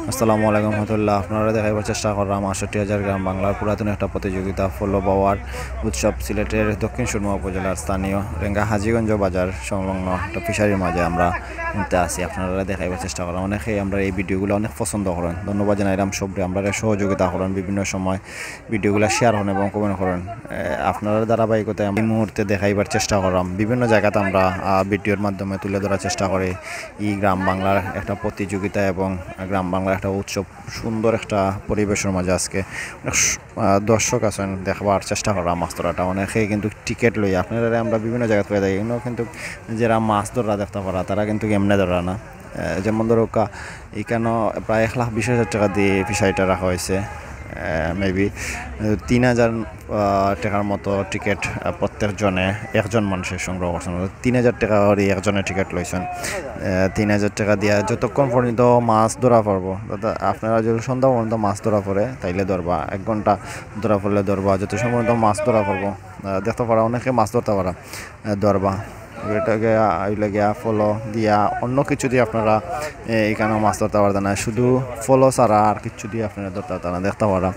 আসসালামু আলাইকুম রহমতুল্লাহ। আপনারা দেখাবার চেষ্টা করলাম ৬৮,০০০ গ্রাম বাংলার পুরাতন একটা প্রতিযোগিতা ফলো পাওয়ার উৎসব সিলেটের দক্ষিণ সুরমা উপজেলার স্থানীয় রেঙ্গা হাজীগঞ্জ বাজার সংলগ্ন একটা ফিশারির মাঝে আমরা উঠতে আসি। আপনারা দেখাবার চেষ্টা করলাম। অনেকেই আমরা এই ভিডিওগুলো অনেক পছন্দ করেন। ধন্যবাদ জানাইলাম সবরে আমরা সহযোগিতা করেন, বিভিন্ন সময় ভিডিওগুলো শেয়ার করেন এবং কমেন্ট করেন। আপনারা ধারাবাহিকতায় এই মুহূর্তে দেখাইবার চেষ্টা করলাম। বিভিন্ন জায়গাতে আমরা ভিডিওর মাধ্যমে তুলে ধরার চেষ্টা করি এই গ্রাম বাংলার একটা প্রতিযোগিতা এবং গ্রাম বাংলার একটা উৎসব। সুন্দর একটা পরিবেশের মাঝে আজকে অনেক দর্শক আছেন, দেখবার চেষ্টা করা মাছ ধরাটা। অনেকেই কিন্তু টিকিট লই আপনারা আমরা বিভিন্ন জায়গায় পেয়ে থাকি, কিন্তু যারা মাছ ধরা দেখতে পারা তারা কিন্তু এমনি ধরা না। যেমন ধরো এখানে প্রায় ১,২০,০০০ টাকা দিয়ে ফিশারিটা রাখা হয়েছে। মেবি ৩,০০০ টাকার মতো টিকিট প্রত্যেক জনে একজন মানুষের সংগ্রহ করছেন। ৩,০০০ টাকা করে একজনের টিকিট লইছেন। ৩,০০০ টাকা দিয়া যতক্ষণ পর্যন্ত মাছ ধরা পড়বো, আপনারা যদি সন্ধ্যা পর্যন্ত মাছ ধরা পড়ে তাইলে ধরবা, ১ ঘন্টা ধরা পড়লে ধরবা, যত সময় পর্যন্ত মাছ ধরা পড়বো দেখতে পারা, অনেকে মাছ ধরতে পারা ধরবা। এটাকে আইলে গিয়া ফলো দিয়া অন্য কিছু দিয়ে আপনারা এখানে মাছ ধরতে পারতেন না, শুধু ফলো ছাড়া আর কিছু দিয়ে আপনারা ধরতে পারতেন না। দেখতে পারা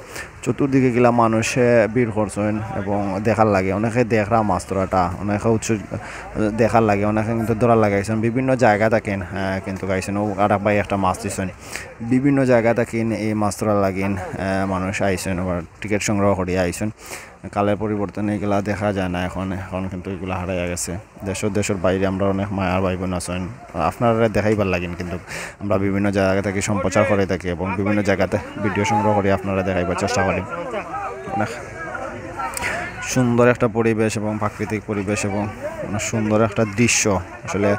চতুর্দিকে গেলা মানুষে ভিড় করছেন এবং দেখার লাগে, অনেকে দেখরা মাছ ধরাটা, অনেকে দেখার লাগে, অনেকে কিন্তু ধরার লাগাইছেন। বিভিন্ন জায়গা থাকেন কিন্তু গাইছেন ও আর ভাই একটা মাছ দিচ্ছেন। বিভিন্ন জায়গা থাকেন এই মাছ ধরার লাগেন মানুষ আইসেন, আবার টিকিট সংগ্রহ করিয়া আইসেন। কালের পরিবর্তনে এগুলা দেখা যায় না এখন কিন্তু এগুলা হারাইয়া গেছে। দেশের বাইরে আমরা অনেক মায়ার ভাই বোন আছেন, আপনারা দেখাইবার লাগেন, কিন্তু আমরা বিভিন্ন জায়গা থেকে সম্প্রচার করে থাকি এবং বিভিন্ন জায়গাতে ভিডিও সংগ্রহ করে আপনারা দেখাইবার চেষ্টা করি। অনেক সুন্দর একটা পরিবেশ এবং প্রাকৃতিক পরিবেশ এবং অনেক সুন্দর একটা দৃশ্য। আসলে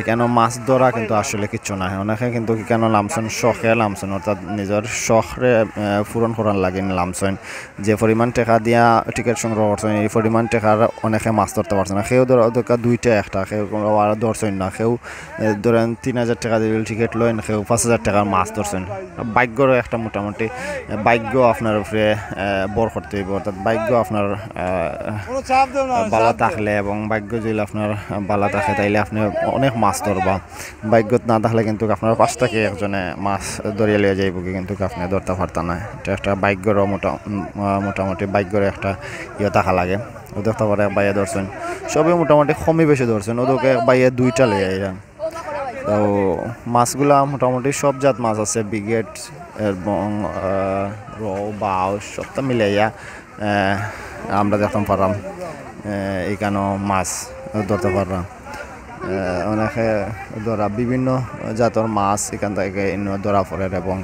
এখানে মাছ ধরা কিন্তু আসলে কিচ্ছু না, অনেকে কিন্তু কেন নামছেন শখে নামছেন, অর্থাৎ নিজের শখরে পূরণ করার লাগে নামছেন। যে পরিমাণ টাকা দিয়া টিকিট সংগ্রহ করছেন এই পরিমাণ টাকার অনেকে মাছ ধরতে পারছে না। কেউ দরকার দুইটা একটা, কেউ আর ধরছেন না। কেউ ধরেন ৩,০০০ টাকা দিয়ে টিকিট লইন, কেউ ৫,০০০ টাকার মাছ ধরছেন। ভাগ্যরও একটা মোটামুটি ভাগ্য আপনার উপরে বর করতে হইব, অর্থাৎ ভাগ্য আপনার বালা থাকলে এবং ভাগ্য যদি আপনার বালা থাকে তাইলে আপনি অনেক মাছ ধরবা। ভাগ্যত না থাকলে কিন্তু আপনার পাশ থেকে একজনে মাছ ধরিয়া লিয়ে যাইব, কিন্তু আপনি ধরতে পারতেন না। এটা একটা ভাগ্যরও মোটামুটি ভাগ্যের একটা থাকা লাগে। ও দেখতে পারে বাইয়ে ধরছেন, সবই মোটামুটি কমই বেশি ধরছেন। ওদেরকে বাইয়ে ২টা লিয়ে আইলেন। তো মাছগুলা মোটামুটি সব জাত মাছ আছে, বিগেট এবং রৌ বাউ সবটা মিলাইয়া আমরা দেখতাম পারলাম এইখানেও মাছ ধরতে পারলাম। অনেকে ধরা বিভিন্ন জাতের মাছ এখান থেকে ধরা পড়ে এবং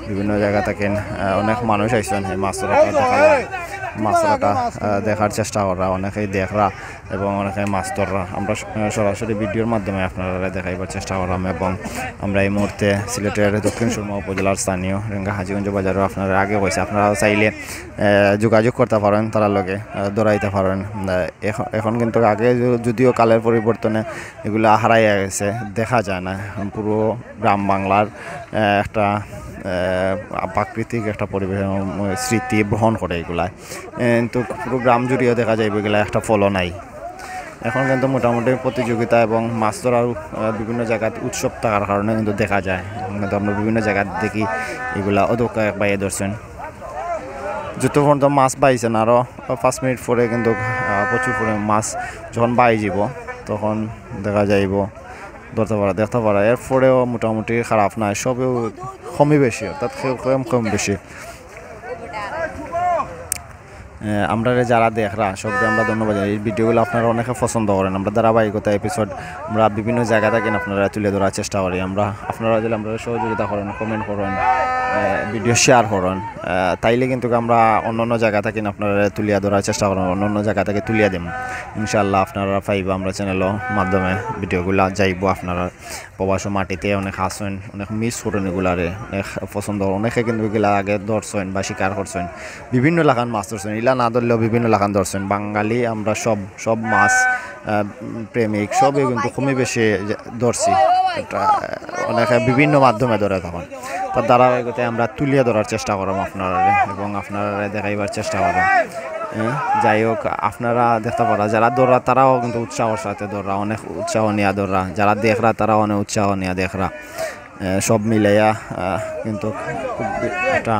বিভিন্ন জায়গা থেকে অনেক মানুষ আইসেন এই মাছ ধরাটা দেখার চেষ্টা করা, অনেকেই দেখরা এবং অনেকে মাছ ধররা। আমরা সরাসরি ভিডিওর মাধ্যমে আপনারা দেখাইবার চেষ্টা করলাম এবং আমরা এই মুহূর্তে সিলেটের দক্ষিণ সুরমা উপজেলার স্থানীয় রেঙ্গা হাজীগঞ্জ বাজারও আপনারা আগে হয়েছে, আপনারা চাইলে যোগাযোগ করতে পারেন, তার লগে দৌড়াইতে পারেন। এখন কিন্তু আগে যদিও কালের পরিবর্তনে এগুলো হারাইয়া গেছে, দেখা যায় না। পুরো গ্রাম বাংলার একটা প্রাকৃতিক একটা পরিবেশ স্মৃতি বহন করে এগুলা, কিন্তু পুরো গ্রাম জুড়েও দেখা যায় এগুলা একটা ফলো নাই। এখন কিন্তু মোটামুটি প্রতিযোগিতা এবং মাছ ধরার বিভিন্ন জায়গায় উৎসব থাকার কারণে কিন্তু দেখা যায়, কিন্তু আমরা বিভিন্ন জায়গায় দেখি এগুলা অদক্ষ বাইয়ে ধরছেন। যত পর্যন্ত মাছ পাইছেন আরও 5 মিনিট পরে কিন্তু প্রচুর পরিমাণ মাছ যখন বাই যাব তখন দেখা যাইব দেখতে পারা। এরপরেও মোটামুটি খারাপ নাই, সবেও কমই বেশি, অর্থাৎ কম বেশি। আমরা যারা দেখরা সবকে আমরা ধন্যবাদ। এই ভিডিওগুলো আপনারা অনেকে পছন্দ করেন, আমরা ধারাবাহিকতা এপিসোড আমরা বিভিন্ন জায়গা থেকে আপনারা তুলে ধরার চেষ্টা করি। আপনারা যদি আমরা সহযোগিতা করেন, কমেন্ট করেন, ভিডিও শেয়ার করেন, তাইলে কিন্তু আমরা অন্য জায়গা থেকে আপনারা তুলিয়া ধরার চেষ্টা করেন, অন্য জায়গা থেকে তুলিয়া দিন। ইনশাআল্লাহ আপনারা পাইব আমরা চ্যানেলের মাধ্যমে ভিডিওগুলো যাইব। আপনারা প্রবাস মাটিতে অনেক আসেন, অনেক মিস করেন এগুলারে, অনেক পছন্দ। অনেকে কিন্তু এগুলা আগে ধরছেন বা শিকার করছেন, বিভিন্ন লাখান মাছ ধরছেন, এগুলা না ধরলেও বিভিন্ন লাখান ধরছেন। বাঙালি আমরা সব মাছ প্রেমিক সবই কিন্তু খুবই বেশি ধরছি, এটা অনেকে বিভিন্ন মাধ্যমে ধরে তখন। তার ধারাবাহিকতায় আমরা তুলিয়ে ধরার চেষ্টা করলাম আপনারা এবং আপনারা দেখাইবার চেষ্টা করেন। যাই হোক, আপনারা দেখতে পারা যারা দৌড়া তারাও কিন্তু উৎসাহর সাথে দৌড়া, অনেক উৎসাহ নিয়ে দৌড়া, যারা দেখরা তারাও অনেক উৎসাহ নিয়ে দেখরা। সব মিলাইয়া কিন্তু খুব একটা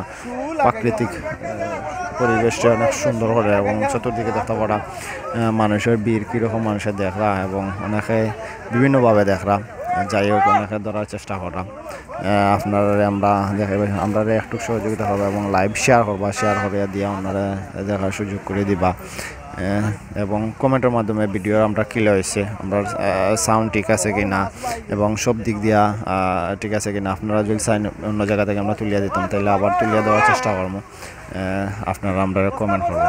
প্রাকৃতিক পরিবেশটা অনেক সুন্দর করে এবং চতুর্দিকে দেখতে পারা মানুষের ভিড় কীরকম মানুষের দেখরা এবং অনেকে বিভিন্নভাবে দেখরা যাই হোক অনেকে ধরার চেষ্টা করা আপনারা আমরা একটু সহযোগিতা করবো এবং লাইভ শেয়ার করবা শেয়ার করে দিয়ে আপনারা দেখার সুযোগ করে দিবা এবং কমেন্টের মাধ্যমে ভিডিও আমরা ক্লিয়ার হয়েছে আমরা সাউন্ড ঠিক আছে কি না এবং সব দিক দিয়া ঠিক আছে কি না আপনারা যদি চাই অন্য জায়গা থেকে আমরা তুলিয়া দিতাম তাহলে আবার তুলিয়া দেওয়ার চেষ্টা করবো আপনারা আমরা কমেন্ট করবো।